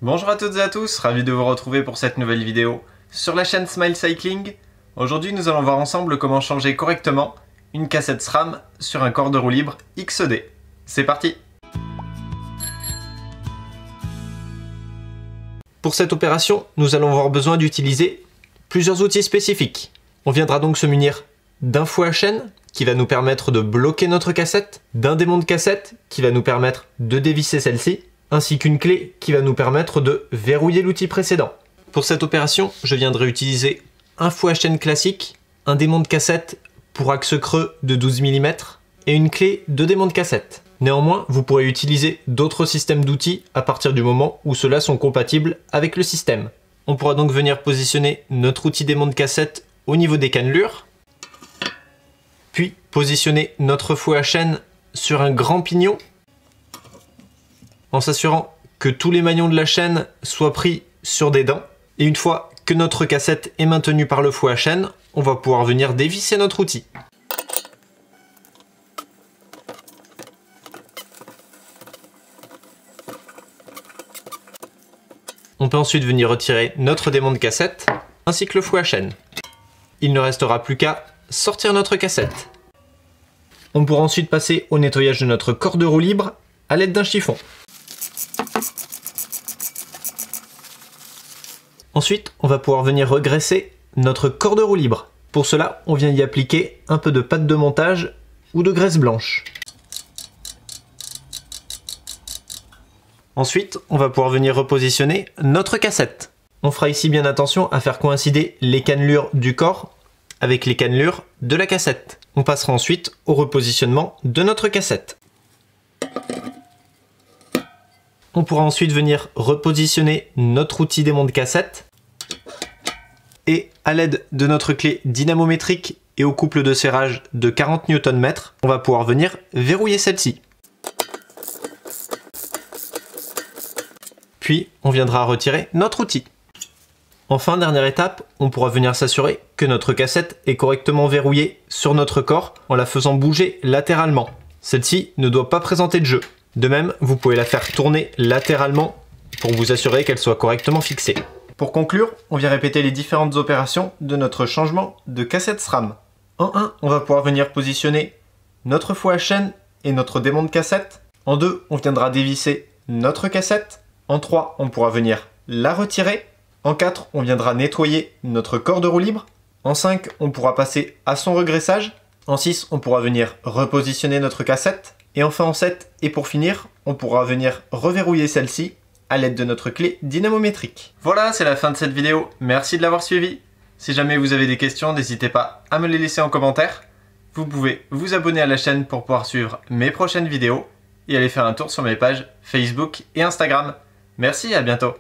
Bonjour à toutes et à tous, ravi de vous retrouver pour cette nouvelle vidéo sur la chaîne Smile Cycling. Aujourd'hui nous allons voir ensemble comment changer correctement une cassette SRAM sur un corps de roue libre XED. C'est parti! Pour cette opération, nous allons avoir besoin d'utiliser plusieurs outils spécifiques. On viendra donc se munir d'un fouet à chaîne qui va nous permettre de bloquer notre cassette, d'un démon de cassette qui va nous permettre de dévisser celle-ci, ainsi qu'une clé qui va nous permettre de verrouiller l'outil précédent. Pour cette opération, je viendrai utiliser un fouet à chaîne classique, un démon de cassette pour axe creux de 12 mm et une clé de démon de cassette. Néanmoins, vous pourrez utiliser d'autres systèmes d'outils à partir du moment où ceux-là sont compatibles avec le système. On pourra donc venir positionner notre outil démon de cassette au niveau des cannelures, puis positionner notre fouet à chaîne sur un grand pignon en s'assurant que tous les maillons de la chaîne soient pris sur des dents. Et une fois que notre cassette est maintenue par le fouet à chaîne, on va pouvoir venir dévisser notre outil. On peut ensuite venir retirer notre démon de cassette ainsi que le fouet à chaîne. Il ne restera plus qu'à sortir notre cassette. On pourra ensuite passer au nettoyage de notre corps de roue libre à l'aide d'un chiffon. Ensuite, on va pouvoir venir regraisser notre corps de roue libre. Pour cela, on vient y appliquer un peu de pâte de montage ou de graisse blanche. Ensuite, on va pouvoir venir repositionner notre cassette. On fera ici bien attention à faire coïncider les cannelures du corps avec les cannelures de la cassette. On passera ensuite au repositionnement de notre cassette. On pourra ensuite venir repositionner notre outil démon de cassette et à l'aide de notre clé dynamométrique et au couple de serrage de 40 Nm, on va pouvoir venir verrouiller celle-ci. Puis on viendra retirer notre outil. Enfin, dernière étape, on pourra venir s'assurer que notre cassette est correctement verrouillée sur notre corps en la faisant bouger latéralement. Celle-ci ne doit pas présenter de jeu. De même, vous pouvez la faire tourner latéralement pour vous assurer qu'elle soit correctement fixée. Pour conclure, on vient répéter les différentes opérations de notre changement de cassette SRAM. En 1, on va pouvoir venir positionner notre fouet à chaîne et notre démon de cassette. En 2, on viendra dévisser notre cassette. En 3, on pourra venir la retirer. En 4, on viendra nettoyer notre corps de roue libre. En 5, on pourra passer à son regraissage. En 6, on pourra venir repositionner notre cassette. Et enfin en 7, et pour finir, on pourra venir reverrouiller celle-ci à l'aide de notre clé dynamométrique. Voilà, c'est la fin de cette vidéo. Merci de l'avoir suivi. Si jamais vous avez des questions, n'hésitez pas à me les laisser en commentaire. Vous pouvez vous abonner à la chaîne pour pouvoir suivre mes prochaines vidéos et aller faire un tour sur mes pages Facebook et Instagram. Merci, à bientôt.